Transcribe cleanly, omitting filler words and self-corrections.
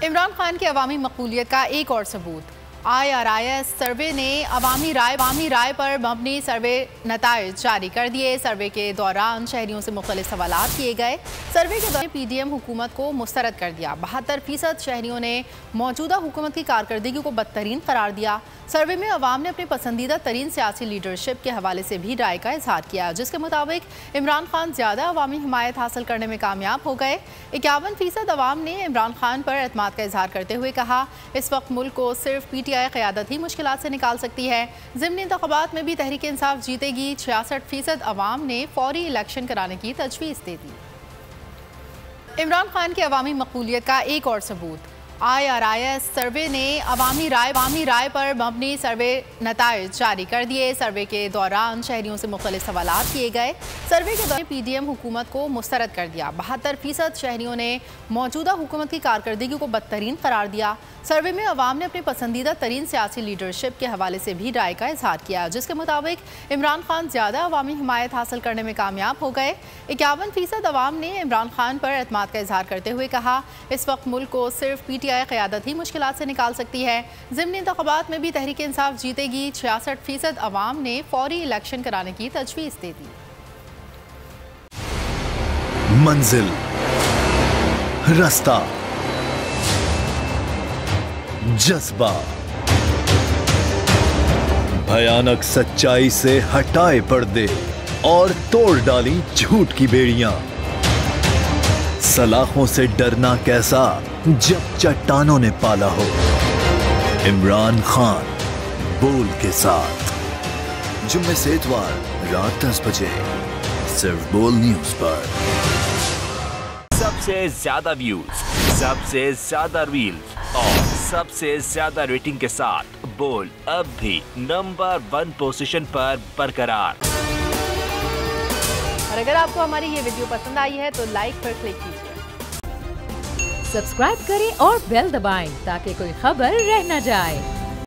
इमरान खान की अवामी मकबूलियत का एक और सबूत। IRIS सर्वे ने अवामी राय पर मबनी सर्वे नताइज जारी कर दिए। सर्वे के दौरान शहरियों से मुख्तलिफ सवालात किए गए। सर्वे के दौरान PDM हुकूमत को मुस्तरद कर दिया। 72% शहरियों ने मौजूदा हुकूमत की कारकर्दगी को बदतरीन करार दिया। सर्वे में अवाम ने अपने पसंदीदा तरीन सियासी लीडरशिप के हवाले से भी राय का इजहार किया, जिसके मुताबिक इमरान खान ज़्यादा अवामी हिमायत हासिल करने में कामयाब हो गए। 51% अवाम ने इमरान खान पर एतमाद का इजहार करते हुए कहा, इस वक्त मुल्क को सिर्फ PTI क़यादत ही मुश्किलात से निकाल सकती है। ज़िमनी इंतख़ाबात में भी तहरीक इंसाफ जीतेगी। 66% अवाम ने फौरी इलेक्शन कराने की तजवीज़ दे दी। इमरान खान की अवामी मकबूलियत का एक और सबूत। IRIS सर्वे ने अवामी राय पर मबनी सर्वे नताइज जारी कर दिए। सर्वे के दौरान शहरियों से मुख्तलिफ सवालात किए गए। सर्वे के दौरान PDM हुकूमत को मुस्तरद कर दिया। 72% शहरियों ने मौजूदा हुकूमत की कारकर्दगी को बदतरीन करार दिया। सर्वे में अवाम ने अपने पसंदीदा तरीन सियासी लीडरशिप के हवाले से भी राय का इजहार किया, जिसके मुताबिक इमरान खान ज़्यादा अवामी हिमायत हासिल करने में कामयाब हो गए। 51% अवाम ने इमरान खान पर एतमाद का इजहार करते हुए कहा, इस वक्त मुल्क को सिर्फ PTI क़यादत ही मुश्किलात से निकाल सकती है। ज़िमनी इंतख़ाबात में भी तहरीक इंसाफ जीतेगी। 66% अवाम ने फौरी इलेक्शन कराने की तजवीज़ दे दी। मंजिल, रास्ता, जज्बा, भयानक सच्चाई से हटाए पर्दे और तोड़ डाली झूठ की बेड़ियां। सलाखों से डरना कैसा जब चट्टानों ने पाला हो। इमरान खान बोल के साथ जुम्मे से इतवार रात 10 बजे सिर्फ बोल न्यूज पर। सबसे ज्यादा व्यूज, सबसे ज्यादा रील्स और सबसे ज्यादा रेटिंग के साथ बोल अब भी नंबर 1 पोजीशन पर बरकरार। और अगर आपको हमारी ये वीडियो पसंद आई है तो लाइक पर क्लिक कीजिए, सब्सक्राइब करें और बेल दबाएं ताकि कोई खबर रह न जाए।